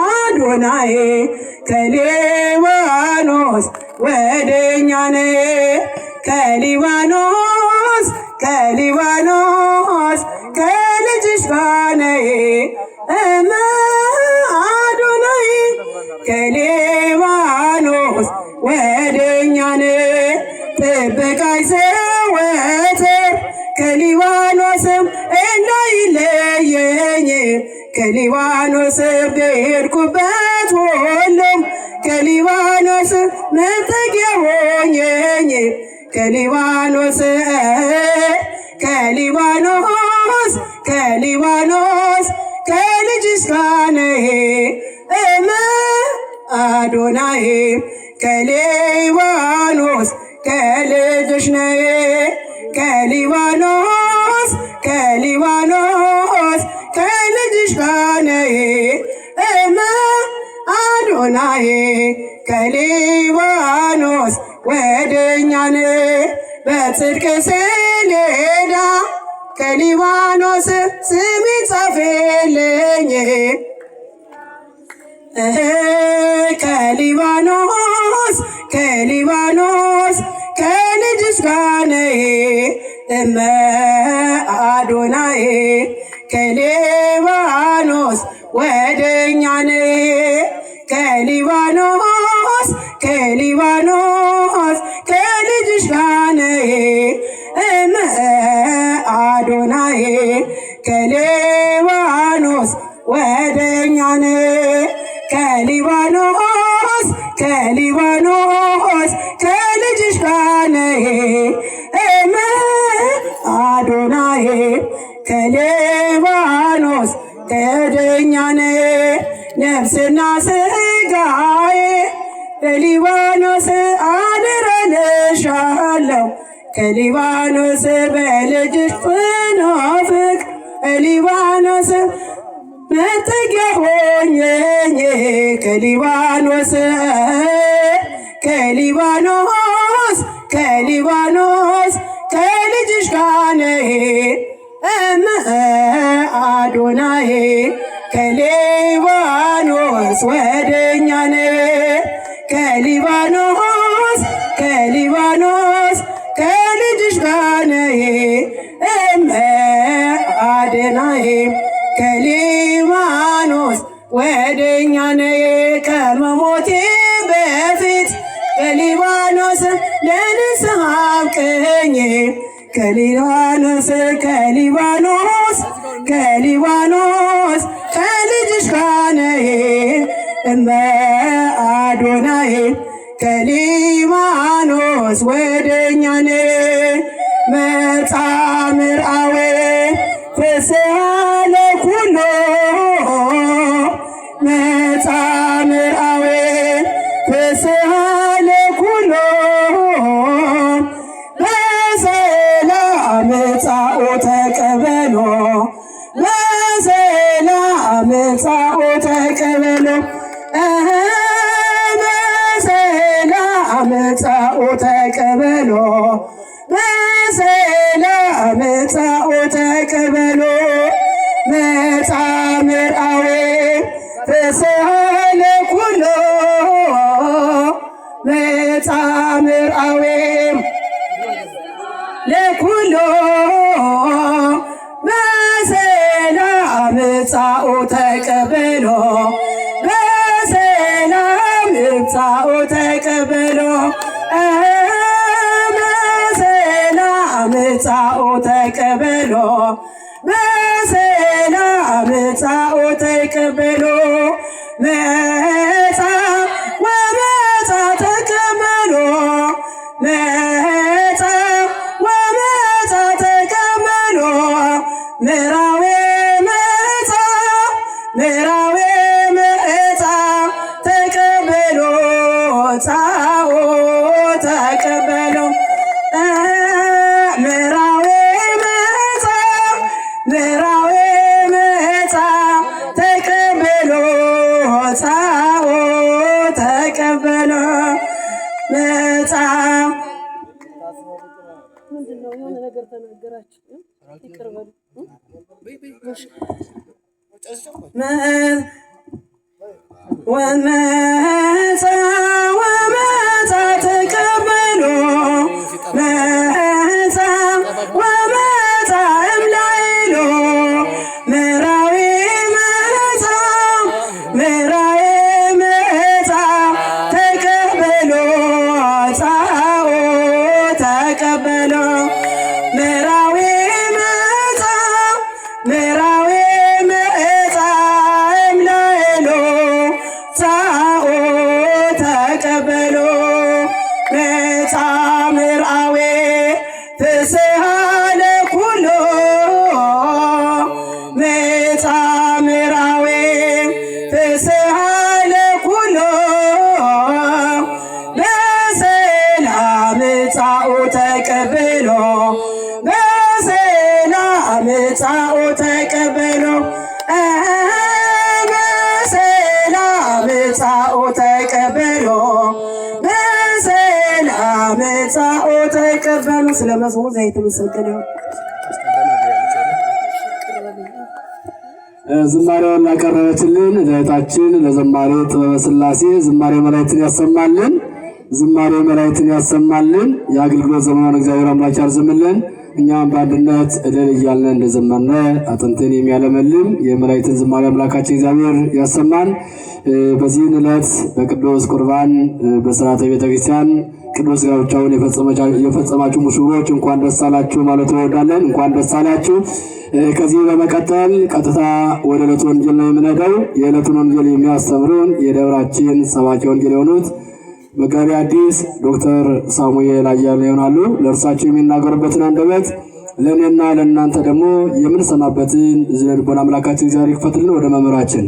አዶናዬ ከሊባኖስ ወደኛ ነይ ከሊባኖስ ከሊባኖስ ከልጅሽ ጋር ነይ እመ አዶናዬ ከሊባኖስ ወደኛ ነይ ጥበቃሽ ዘወትር ከሊባኖስም እንዳይለየኝ ከሊባኖስ በሄድኩበት ሁሉም ከሊባኖስ መጠጊያ ሆኜኝ ከሊባኖስ ከሊባኖስ ከሊባኖስ ከልጅሽ ጋር ነይ እመ አዶናዬ ከሊባኖስ ከልጅሽ ነይ ከሊባኖስ ከሊባኖስ ከልጅሽ ጋር ነይ እመ አዶናዬ ከሊባኖስ ወደኛ ነይ በጽድቅ ሰሌዳ ከሊባኖስ ስሜን ጻፍልኝ ከሊባኖስ ከሊባኖስ ከልጅሽ ጋር ነይ እመ አዶናዬ ከሊባኖስ ወደኛ ነይ ከሊባኖስ ከሊባኖስ ከልጅሽ ጋር ነይ እመ አዶናዬ ከሊባኖስ ወደኛ ነይ ከሊባኖስ ከሊባኖስ ከልጅሽ ጋር ነይ እመ አዶናዬ ከሊባኖስ ወደኛ ነይ ነፍስና ሥጋዬ በሊባኖስ አደራ እልሻለሁ ከሊባኖስ በልጅሽ ጽኑ ፍቅር ከሊባኖስ መጠጊያ ሆኜኝ ከሊባኖስ ከሊባኖስ ከሊባኖስ ከልጅሽ ጋር ነይ እመ አዶናዬ ከሊባኖስ ወደኛ ነይ ከሊባኖስ ከሊባኖስ ከልጅሽ ጋር ነይ እመ አዶናዬ ከሊባኖስ ወደኛ ነይ ከመሞቴ በፊት ከሊባኖስ ለንስሐ አብቅኝ ከሊባኖስ ከሊባኖስ ከሊባኖስ ከልጅሽ ጋር ነይ እመ አዶናዬ ከሊባኖስ ወደኛ ነይ መጻምርአዌ ፍስሐ ለኩሎ መጻምርአዌ ፍስሐ ለኩሎ በሰላም ጻኡ ተቀበሎ በሰላም ጻኡ ተቀበሎ በሰላም ጻኡ ተቀበሎ በሰላም ጻኡ ተቀበሎ መጻምርአዌ ፍስሐ ለኩሎ መጻምርአዌ ለኩሎ በሰላም ጻኡ ተቀበሎ በሰላም ጻኡ ተቀበሎ በሰላም ጻኡ ተቀበሎ በሰላም ጻኡ ተቀበሎ መጻ ወመጻ ተቀበሎ መጻ ወመጻ ተቀበሎ ምራዌ መጻ ምራዌ መጻ ተቀበሎ ጻኦ ተቀበሎ ምራዌ መጻ ምራዌ መጻ ተቀበሎ ጻኦ ተቀበሎ መጻ ምንድነው የሆነ ነገር ተናገራችሁ ይቅርበሉ ወመፃ ተቀበሎ መፃ ወመፃ እምላይሎ ምራዊ መፃ ምራዊ መፃ ተቀበሎ ፃኦ ተቀበሎ ምራዊ መፃ ምራዊ መፃ እምላይሎ ፃኦ ተቀበሎ መፃ ምርአዌ ፍስሃ ለኩሎ መፃ ምርአዌ ፍስሃ ለኩሎ በሰላም ፃኦ ተቀበሎ በሰላም ፃኦ ተቀበሎ በሰላም ፃኦ ተቀበሎ በሰላም ፃኦ ተቀበሎ። ስለ መዝሙር ዘይተመሰገነ ዝማሬውን ላቀረበችልን ለእህታችን ለዘማሪ ጥበበ ሥላሴ ዝማሬ መላእክትን ያሰማልን፣ ዝማሬ መላእክትን ያሰማልን። የአገልግሎት ዘመኑን እግዚአብሔር አምላክ ያርዝምልን። እኛም በአንድነት እልል እያልን እንደዘመርነ አጥንትን የሚያለመልም የመላእክትን ዝማሬ አምላካችን እግዚአብሔር ያሰማን። በዚህን ዕለት በቅዱስ ቁርባን በሥርዓተ ቤተክርስቲያን ቅዱስ ጋብቻውን የፈጸማችሁ ሙሽሮች እንኳን ደስ አላችሁ ማለት እንወዳለን። እንኳን ደስ አላችሁ። ከዚህ በመቀጠል ቀጥታ ወደ ዕለቱ ወንጌል ነው የምንሄደው። የዕለቱን ወንጌል የሚያስተምሩን የደብራችን ሰባኪ ወንጌል የሆኑት መጋቢ ሐዲስ ዶክተር ሳሙኤል አያሌው ይሆናሉ። ለእርሳቸው የሚናገሩበትን አንደበት ለእኔና ለእናንተ ደግሞ የምንሰማበትን ልቦና አምላካችን እግዚአብሔር ይክፈትልን። ወደ መምህራችን